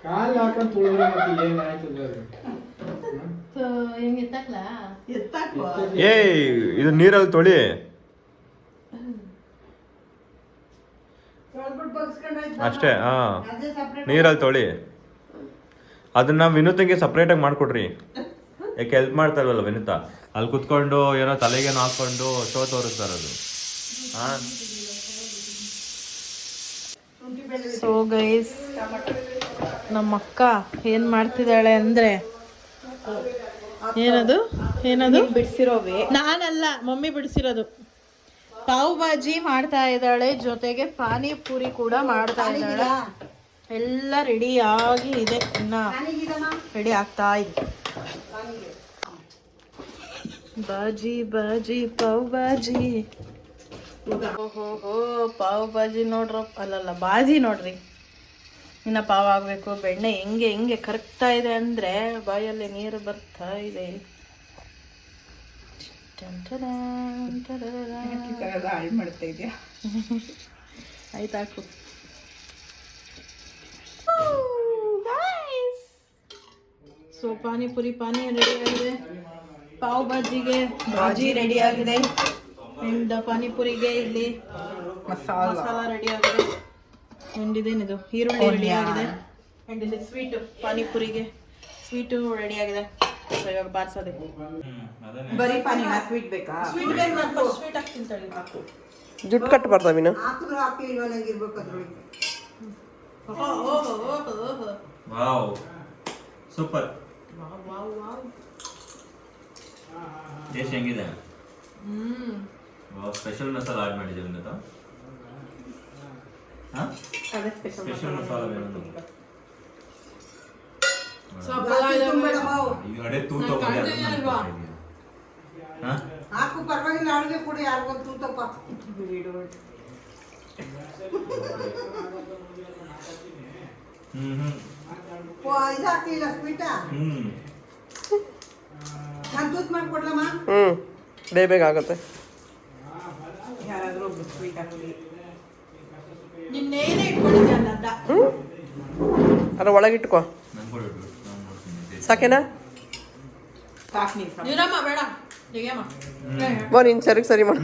Speaker 4: ಕಾಲು ಹಾಕೊಂಡು ತುಳಿದ್ರೆ ಮತ್ತೆ ಏನಾಯ್ತದೆ?
Speaker 2: ಇದು ನೀರಲ್ಲಿ ತೊಳಿ. ಅಷ್ಟೇ. ನೀರಲ್ಲಿ ತೊಳಿ. ಅದನ್ನ ವಿನೂತಂಗೆ ಸಪ್ರೇಟಾಗಿ ಮಾಡಿಕೊಡ್ರಿ. ಯಾಕೆ ಹೆಲ್ಪ್ ಮಾಡ್ತಾರಲ್ಲ ವಿನೂತ, ಅಲ್ಲಿ ಕುತ್ಕೊಂಡು ಏನೋ ತಲೆಗೇನೋ ಹಾಕೊಂಡು ಶೋ ತೋರಿಸ್ತಾರೆ ಅದು.
Speaker 1: ಸೊ ಗೈಸ್, ನಮ್ಮ ಅಕ್ಕ ಏನು ಮಾಡ್ತಿದ್ದಾಳೆ ಅಂದರೆ, ಏನದು
Speaker 3: ಬಿಡಿಸಿರೋವೆ.
Speaker 1: ನಾನಲ್ಲ, ಮಮ್ಮಿ ಬಿಡಿಸಿರೋದು. ಪಾವ್ ಭಾಜಿ ಮಾಡ್ತಾ ಇದ್ದಾಳೆ, ಜೊತೆಗೆ ಪಾನಿಪುರಿ ಕೂಡ ಮಾಡ್ತಾ ಇದ್ದಾಳೆ. ಎಲ್ಲ ರೆಡಿ ಆಗಿ ಇದೆ, ಇನ್ನ ರೆಡಿ ಆಗ್ತಾ ಇದೆ. ಬಾಜಿ ಬಾಜಿ ಪಾವ್ ಭಾಜಿ. ಓಹೋ, ಪಾವ್ ಭಾಜಿ ನೋಡ್ರಪ್ಪ, ಅಲ್ಲಲ್ಲ ಬಾಜಿ ನೋಡ್ರಿ. ಇನ್ನ ಪಾವ್ ಆಗಬೇಕು. ಬೆಣ್ಣೆ ಹೆಂಗೆ ಕರಗ್ತಾ ಇದೆ ಅಂದರೆ ಬಾಯಲ್ಲಿ ನೀರು ಬರ್ತಾ ಇದೆ.
Speaker 3: ಮಾಡ್ತಾ ಇದೆಯಾ?
Speaker 1: ಆಯ್ತಾಕು. ಸೊ ಪಾನಿಪುರಿ ರೆಡಿ ಆಗಿದೆ, ಪಾವ್ ಭಾಜಿಗೆ ಭಾಜಿ ರೆಡಿ ಆಗಿದೆ, ಆ್ಯಂಡ್ ಪಾನಿಪುರಿಗೆ ಇಲ್ಲಿ ಮಸಾಲ ರೆಡಿ ಆಗಿದೆ, ಆ್ಯಂಡ್ ಇದೇನಿದು ಈರುಳ್ಳಿ ರೆಡಿ ಆಗಿದೆ, ಆ್ಯಂಡ್ ಇಲ್ಲಿ ಸ್ವೀಟು ಪಾನಿಪುರಿಗೆ ಸ್ವೀಟು ರೆಡಿ ಆಗಿದೆ. ಸೊ ಇವಾಗ ಬಾರ್ಸೋದೆ.
Speaker 3: ಬರೀ ಪಾನಿನ ಸ್ವೀಟ್ ಬೇಕಾ?
Speaker 1: ಸ್ವೀಟ್ ಬೇಕು, ನಾನು ಫಸ್ಟ್ ಸ್ವೀಟ್ ಹಾಕ್ತೀನಿ ತಳಿ.
Speaker 5: ಜುಟ್ಟು ಕಟ್ ಬರ್ತಾವಿನ
Speaker 3: ಹಾಕಿದ್ರು ಹಾಕಿ ಇರ್ಬೇಕು ಅದ್ರೊಳಗೆ.
Speaker 2: Wow, super. ಟೇಸ್ಟ್ ಹೆಂಗಿದೆ? ಸ್ಪೆಷಲ್ ಮಸಾಲ ಆಡ್ ಮಾಡಿದ್ದೀವಿ ಇವತ್ತು.
Speaker 1: ಅದೇ ಸ್ಪೆಷಲ್
Speaker 2: ಸ್ಪೆಷಲ್ ಮಸಾಲ ಬೇರೊಂದು. ಈಗ ಅಡೆ ತೂತ
Speaker 3: ಹಾಕು ಪರವಾಗಿಲ್ಲ, ಅವಳಿಗೆ ಕೂಡ ಯಾರಿಗೊಂದು ತೂತಪ್ಪ. ಇದು ಹಾಕ್ಲಿಲ್ಲ ಸ್ವೀಟ, ನಾನು ತೂತ್ ಮಾಡ್ಕೊಡ್ಲಮ್ಮ.
Speaker 5: ಬೇಗ ಆಗುತ್ತೆ.
Speaker 3: ಯಾರಾದ್ರೂ ಒಬ್ರು ಸ್ವೀಟ್ ಹಾಕಲಿ.
Speaker 1: ನಿನ್ನೇನೇ ಇಟ್ಕೊಂಡಿದ್ದೆ ಅನ್ನ
Speaker 5: ಅದ್ರ ಒಳಗಿಟ್ಕೋ. ಸಾಕೇನಾ?
Speaker 3: ಸಾಕು ನೀನು.
Speaker 1: ನೀರಮ್ಮ ಬೇಡ ಹೇಗಮ್ಮ
Speaker 5: ಬಾ ನೀನು ಸರಿ ಮಾಡು.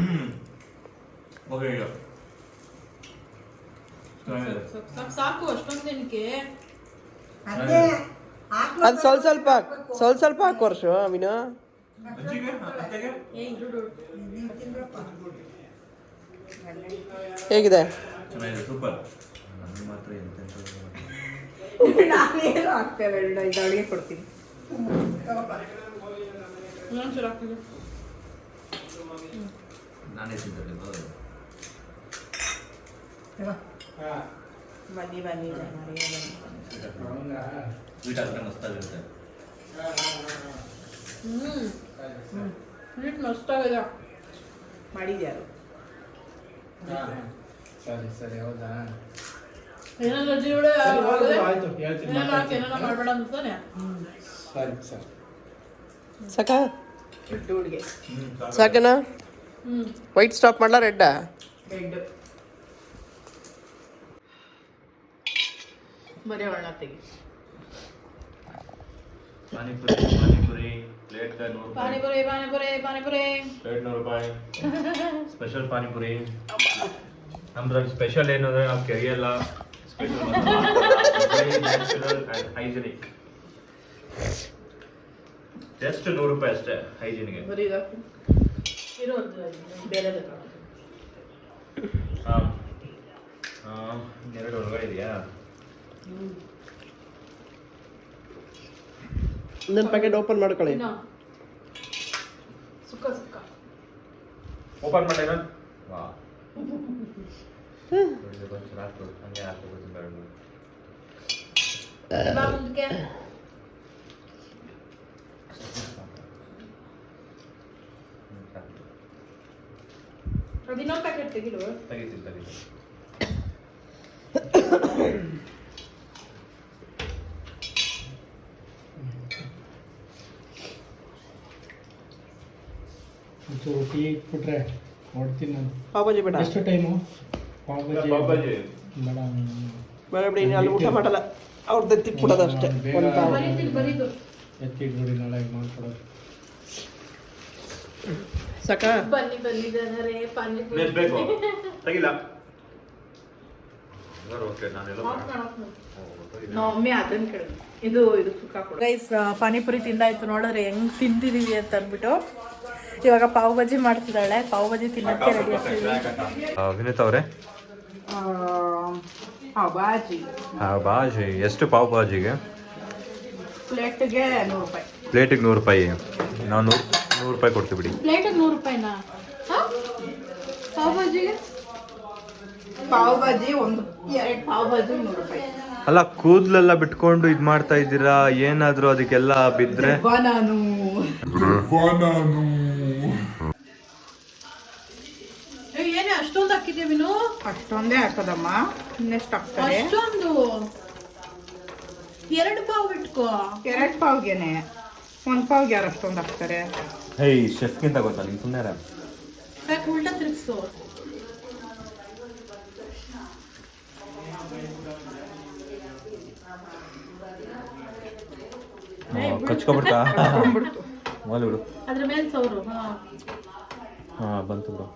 Speaker 1: ಸಾಕು ಅಷ್ಟೊಂದು ದಿನಕ್ಕೆ
Speaker 3: ಅದೇ ಹಾಕ್ಲು
Speaker 5: ಅದು ಸ್ವಲ್ಪ ಹಾಕು ವರ್ಷ ಮೀನು. ಹೇಗಿದೆ?
Speaker 2: ಚೆನ್ನಾಗಿದೆ, ಸೂಪರ್.
Speaker 3: ನಾನೇನು ಹಾಕ್ತೇವೆ, ಇದು ಅಡುಗೆ ಕೊಡ್ತೀನಿ.
Speaker 2: ನಾನೇ ತಿಂತೇನೆ.
Speaker 3: ಬನ್ನಿ
Speaker 2: ಸ್ವೀಟ್ ಹಾಕಿದ್ರೆ ಮಸ್ತಾಗಿರುತ್ತೆ.
Speaker 1: ಸ್ವೀಟ್ ಮಸ್ತಾಗಿದೆ.
Speaker 3: ಮಾಡಿದ್ಯಾರು?
Speaker 4: ಸರಿ ಹೌದಾ?
Speaker 1: ಏನಾದ್ರು ಜೀವಡೆ
Speaker 4: ಆಯ್ತು ಹೇಳ್ತೀನಿ.
Speaker 1: ಏನಾರ ಮಾಡಬೇಡ ಅಂತಾನೆ.
Speaker 4: ಸರಿ
Speaker 5: ಸಾಕ?
Speaker 3: ಹುಡುಗೆ
Speaker 5: ಸಾಕೇನಾ? ವೈಟ್ ಸ್ಟಾಪ್ ಮಾಡ್ಲಾ ರೆಡ್ಡಾ?
Speaker 3: ರೆಡ್.
Speaker 1: ಬರೀ ಒಳ್ಳ ತೆಗಿ.
Speaker 2: ಪಾನಿಪುರಿ ಪ್ಲೇಟ್ 100 ರೂಪಾಯಿ.
Speaker 1: ಪಾನಿಪುರಿ
Speaker 2: ಪ್ಲೇಟ್ 100 ರೂಪಾಯಿ. ಸ್ಪೆಷಲ್ ಪಾನಿಪುರಿ. ನಮ್ದ್ರಲ್ಲಿ ಸ್ಪೆಷಲ್ ಏನಂದ್ರೆ ನಾವು ಕೆರಿಯಲ್ಲ. Special natural and hygienic. Just 100 ರೂಪಾಯಿ ಅಷ್ಟೇ ಹೈಜಿನಿಗೆ.
Speaker 1: ಬರೀ ಇರೋದು ಬೇರೆ
Speaker 2: ಎರಡು ಒಳಗಡೆ ಇದೆಯಾ?
Speaker 5: ನನ್ನ ಪ್ಯಾಕೆಟ್ ಓಪನ್ ಮಾಡ್ಕೊಳ್ಳಿ.
Speaker 1: ಸುಕ್ಕ
Speaker 2: ಓಪನ್ ಮಾಡಿದ ವಾ ಹಂಗೆ ಹಾಕ್ಬೇಕು.
Speaker 1: ಮುಂದಕ್ಕೆ ಅದಿನ್ನೊಂದು ಪ್ಯಾಕೆಟ್ ತೆಗಿಲು.
Speaker 2: ತೆಗಿತೀನಿ.
Speaker 4: ಒಂಚೂರು ಟೀ ಇಟ್ಬಿಟ್ರೆ ಹೊಡ್ತೀನಿ ನಾನು.
Speaker 5: ಪಾಪಾಜಿ ಬೇಡ.
Speaker 4: ಎಷ್ಟು ಟೈಮು?
Speaker 2: ಪಾಪಾಜಿ
Speaker 5: ಬೇಡ ಬಿಡಿ, ಇನ್ನು ಅಲ್ಲಿ ಊಟ ಮಾಡಲ್ಲ. ಅವ್ರದ್ದು ಎತ್ತಿಟ್ಬಿಡೋದು ಅಷ್ಟೇ.
Speaker 1: ಬರೀದು
Speaker 4: ಎತ್ತಿಟ್ಬಿಡಿ, ನಾಳೆ ಮಾಡ್ಕೊಡೋದು.
Speaker 5: ಸಾಕ?
Speaker 1: ಬನ್ನಿ ಜನರೇ ಪಾನಿಪುರಿ
Speaker 2: ಬೇಕು ತೆಗಿಲ್ಲ. ಓಕೆ ನಾನೆಲ್ಲ
Speaker 1: ಒಮ್ಮೆ ಅದನ್ನ ಕೇಳಿ ಇದು ಸುಕ್ಕ ಗೈಸ್. ಪಾನಿಪುರಿ ತಿಂದಾಯ್ತು. ನೋಡಿದ್ರೆ ಹೆಂಗ್ ತಿಂತಿದೀವಿ ಅಂತ ಅಂದ್ಬಿಟ್ಟು ಇವಾಗ ಪಾವ್ ಭಾಜಿ ಮಾಡ್ತಿದ್ದಾಳೆ. ಪಾವ್ ಭಾಜಿ ತಿನ್ನಕ್ಕೆ ರೆಡಿ ಆಗ್ತೀವಿ.
Speaker 2: ವಿನೀತ್ ಅವರೇ, ಬಾಜಿ ಎಷ್ಟು ಪಾವ್ ಬಾಜಿಗೆ?
Speaker 3: ಪ್ಲೇಟ್ಗೆ 100 ರೂಪಾಯಿ.
Speaker 2: ಪ್ಲೇಟಿಗೆ 100 ರೂಪಾಯಿ. ನಾವು 100 ರೂಪಾಯಿ ಕೊಡ್ತೀವಿ ಬಿಡಿ.
Speaker 1: ಪ್ಲೇಟಿಗೆ 100 ರೂಪಾಯಿನಾ? ಪಾವ್ ಭಾಜಿಗೆ
Speaker 3: ಪಾವ್ ಭಾಜಿ ಒಂದು 2 ಪಾವ್ ಭಾಜಿ 100 ರೂಪಾಯಿ.
Speaker 2: ಅಲ್ಲ, ಕೂದಲೆಲ್ಲ ಬಿಟ್ಕೊಂಡು ಇದ್ ಮಾಡ್ತಾ ಇದ್ದೀರಾ, ಏನಾದ್ರೂ ಅದಕ್ಕೆಲ್ಲ ಬಿದ್ರೆ?
Speaker 3: ನಾನು
Speaker 1: ಏನೇ ಅಷ್ಟೊಂದು ಹಾಕಿದ್ದೀವಿನು?
Speaker 3: ಅಷ್ಟೊಂದೇ ಹಾಕೋದಮ್ಮ, ಇನ್ನೆಷ್ಟು ಹಾಕ್ತಾರೆ?
Speaker 1: ಅಷ್ಟೊಂದು 2 ಪಾವ್ ಇಟ್ಕೋ.
Speaker 3: 2 ಪಾವ್ಗೆನೆ 1 ಪಾವ್ಗೆ ಯಾರು ಅಷ್ಟೊಂದು ಹಾಕ್ತಾರೆ?
Speaker 2: ಹೇ, ಶೆಫ್ಗಿಂತ ಗೊತ್ತಾ ನಿಂಗೆ? ಸುಮ್ಮನೆ
Speaker 1: ಯಾಕೆ ಉಲ್ಟಾ ತಿರ್ಗಿಸು.
Speaker 2: ಕಚ್ಕೊಬಿಡ್ತಾ ಮೊದಲು ಬಿಡು.
Speaker 1: ಅದ್ರ ಮೇಲೆ ಸೌರು.
Speaker 2: ಬಂತು ಬಿಡು.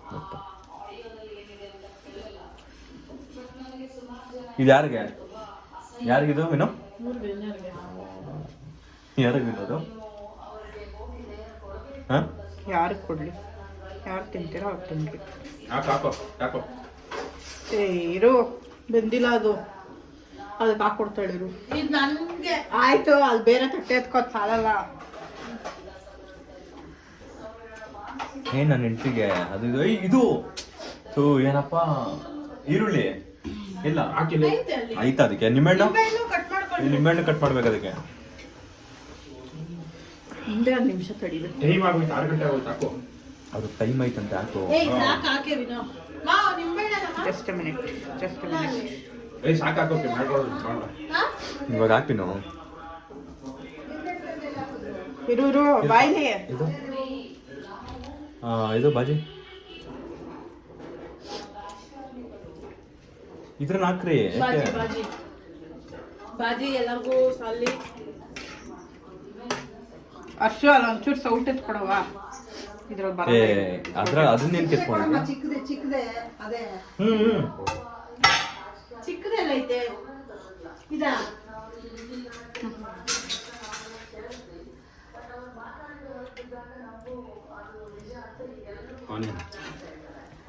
Speaker 2: ಇದು ಯಾರಿಗಿದು ಇನ್ನು? ಯಾರಿಗಿದು?
Speaker 3: ಯಾರಿಗೆ ಕೊಡ್ಲಿ? ಯಾರು ತಿಂತೀರೋ ಅವ್ರು ತಿನ್ರಿ.
Speaker 2: ಯಾಕೋ
Speaker 3: ಇರು, ಬೆಂದಿಲ್ಲ ಅದು, ಅದಕ್ಕೆ ಹಾಕೊಡ್ತಾಳಿರು.
Speaker 1: ಇದು ನನಗೆ
Speaker 3: ಆಯ್ತು, ಅಲ್ಲಿ ಬೇರೆ ತಟ್ಟೆ ಎತ್ಕೋದ್ ಸಾಲಲ್ಲ.
Speaker 2: ಏನು ನನ್ನ ಹೆಂಡತಿಗೆ ಅದು ಇದು ಇದು ಸೊ ಏನಪ್ಪ ಈರುಳ್ಳಿ ಇಲ್ಲ
Speaker 4: ಹಾಕಿಲ್ಲ
Speaker 2: ಆಯ್ತಾ ಅದಕ್ಕೆ ನಿಂಬೆಹಣ್ಣು
Speaker 1: ಕಟ್ ಮಾಡ್ಕೊಂಡು
Speaker 2: ನಿಂಬೆಹಣ್ಣು ಕಟ್ ಮಾಡ್ಬೇಕು ಅದಕ್ಕೆ.
Speaker 1: ಮುಂದೆ 1 ನಿಮಿಷ ತಡಿಬೇಕು.
Speaker 4: ಟೈಮ್ ಆಗೋಯ್ತು 6 ಗಂಟೆ ಆಗೋಯ್ತು ಹಾಕು
Speaker 2: ಅದು ಟೈಮ್ ಆಯ್ತಂತೆ ಹಾಕು.
Speaker 1: ಸಾಕು ಹಾಕೇ ವಿನೋ. ಮಾ ನಿಂಬೆಹಣ್ಣು
Speaker 3: ಜಸ್ಟ್ ಮಿನಿಟ್
Speaker 4: ಏಯ್ ಸಾಕು ಹಾಕೋಕೆ ಮಾಡ್ಕೊಳ್ಳೋದು ಮಾಡೋಣ.
Speaker 2: ಇವಾಗ ಹಾಕಿನು
Speaker 3: ಇರು ಬಾಯ್ಲಿ
Speaker 2: ಇದು ಇದು ಬಾಜಿ ಇದ್ರನ್ನ ಹಾಕ್ರಿ.
Speaker 1: ಬಾಜಿ ಬಾಜಿ ಬಾಜಿ ಎಲ್ಲರಿಗೂ ಸಾಲಿ.
Speaker 3: ಅಷ್ಟು ಅಲ್ಲ ಒಂಚೂರು ಸೌಟ್ ಎತ್ಕೊಡವ ಇದ್ರಲ್ಲಿ
Speaker 2: ಅದನ್ನೇನು ಕೆತ್ಕೊಂಡು
Speaker 3: ಚಿಕ್ಕದೆ ಅದೇ
Speaker 1: ಚಿಕ್ಕದೆಲ್ಲ ಐತೆ ಇದಾ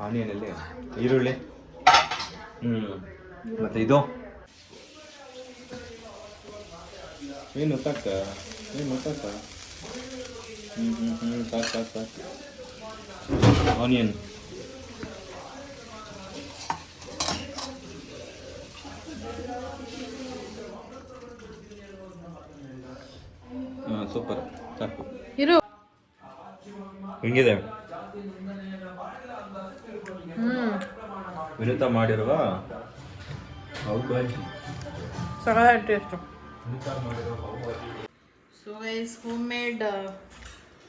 Speaker 2: ಆನಿಯನ್ ಎಲ್ಲಿ ಈರುಳ್ಳಿ ಮತ್ತೆ ಇದು ಏನು ಸಾಕ ಸಾಕು ಆನಿಯನ್ ಸೂಪರ್ ಸಾಕು.
Speaker 1: ಇರು.
Speaker 2: ಹೆಂಗಿದೆ ವಿನುತಾ ಮಾಡಿರುವ
Speaker 1: ಸಗದ taste. So guys home made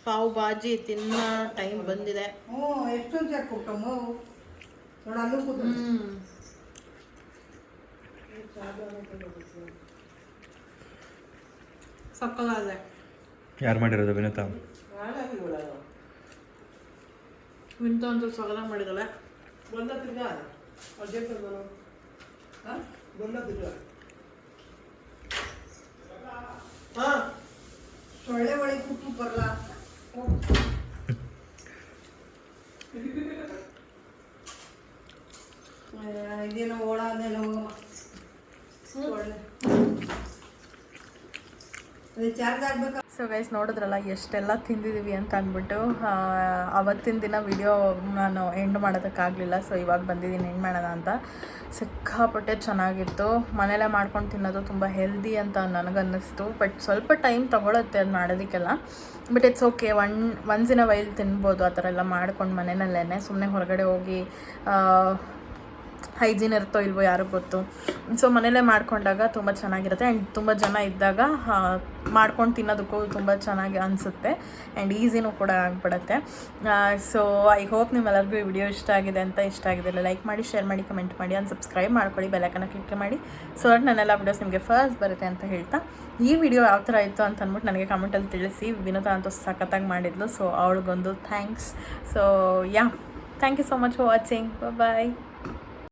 Speaker 1: pav bhaji ತಿನ್ನೋ ಟೈಮ್ ಬಂದಿದೆ.
Speaker 3: ಎಷ್ಟೊಂದು ಸೇರ್ಕೊಟ್ಟಮ್ಮ ನೋಡ ಅಲ್ಲೂ ಕೂತು
Speaker 1: ಸಕ್ಕದಾಗಿದೆ.
Speaker 2: ಯಾರು ಮಾಡಿರೋದು ವಿನುತಾ?
Speaker 1: ವಿಂತ ಒಂದು ಸಗದ ಮಾಡಿದಳೆ.
Speaker 3: ಬಂದ ತಿರ್ಗ ಅರ್ಜೆಂಟ್ ಬಂದ ತಿರ್ಗ ಸೊಳ್ಳೆ ಒಳಗೆ ಕೂತು ಬರಲ್ಲ. ಇದೇನೋ ಓಡಾದೇನೋ ಸೊಳ್ಳೆ ಅದೇ ಚಾರ್ಜ್ ಆಗ್ಬೇಕು.
Speaker 1: ಸೊ ಗೈಸ್ ನೋಡಿದ್ರಲ್ಲ ಎಷ್ಟೆಲ್ಲ ತಿಂದಿದ್ದೀವಿ ಅಂತ ಅಂದ್ಬಿಟ್ಟು ಅವತ್ತಿನ ದಿನ ವಿಡಿಯೋ ನಾನು ಎಂಡ್ ಮಾಡೋದಕ್ಕಾಗಲಿಲ್ಲ. ಸೊ ಇವಾಗ ಬಂದಿದ್ದೀನಿ ಎಂಡ್ ಮಾಡೋಣ ಅಂತ. ಸಿಕ್ಕಾಪಟ್ಟೆ ಚೆನ್ನಾಗಿತ್ತು. ಮನೇಲೇ ಮಾಡ್ಕೊಂಡು ತಿನ್ನೋದು ತುಂಬ ಹೆಲ್ದಿ ಅಂತ ನನಗನ್ನಿಸ್ತು. ಬಟ್ ಸ್ವಲ್ಪ ಟೈಮ್ ತೊಗೊಳುತ್ತೆ ಅದು ಮಾಡೋದಕ್ಕೆಲ್ಲ. But it's okay. Once in a while ತಿನ್ಬೋದು ಆ ಥರ ಎಲ್ಲ ಮಾಡ್ಕೊಂಡು ಮನೆಯಲ್ಲೇ. ಸುಮ್ಮನೆ ಹೊರಗಡೆ ಹೋಗಿ ಹೈಜೀನ್ ಇರುತ್ತೋ ಇಲ್ವೋ ಯಾರಿಗೂ ಗೊತ್ತು. ಸೊ ಮನೇಲೇ ಮಾಡ್ಕೊಂಡಾಗ ತುಂಬ ಚೆನ್ನಾಗಿರುತ್ತೆ. ಆ್ಯಂಡ್ ತುಂಬ ಜನ ಇದ್ದಾಗ ಮಾಡ್ಕೊಂಡು ತಿನ್ನೋದಕ್ಕೂ ತುಂಬ ಚೆನ್ನಾಗಿ ಅನಿಸುತ್ತೆ. ಆ್ಯಂಡ್ ಈಸಿನೂ ಕೂಡ ಆಗಿಬಿಡುತ್ತೆ. ಸೊ ಐ ಹೋಪ್ ನಿಮ್ಮೆಲ್ಲರಿಗೂ ಈ ವಿಡಿಯೋ ಇಷ್ಟ ಆಗಿದೆ ಅಂತ. ಇಷ್ಟ ಆಗಿದೆಲ್ಲ ಲೈಕ್ ಮಾಡಿ, ಶೇರ್ ಮಾಡಿ, ಕಮೆಂಟ್ ಮಾಡಿ, ಆ್ಯಂಡ್ ಸಬ್ಸ್ಕ್ರೈಬ್ ಮಾಡ್ಕೊಳ್ಳಿ, ಬೆಲ್ಲೈಕನ್ನ ಕ್ಲಿಕ್ ಮಾಡಿ. ಸೊ ದಟ್ ನನ್ನೆಲ್ಲ ವಿಡಿಯೋಸ್ ನಿಮಗೆ ಫಸ್ಟ್ ಬರುತ್ತೆ ಅಂತ ಹೇಳ್ತಾ, ಈ ವಿಡಿಯೋ ಯಾವ ಥರ ಇತ್ತು ಅಂತ ಅಂದ್ಬಿಟ್ಟು ನನಗೆ ಕಮೆಂಟಲ್ಲಿ ತಿಳಿಸಿ. ವಿನುತಾ ಅಂತೂ ಸಖತ್ತಾಗಿ ಮಾಡಿದ್ಲು. ಸೊ ಅವಳಿಗೊಂದು thanks. So yeah, thank you so much for watching. Bye.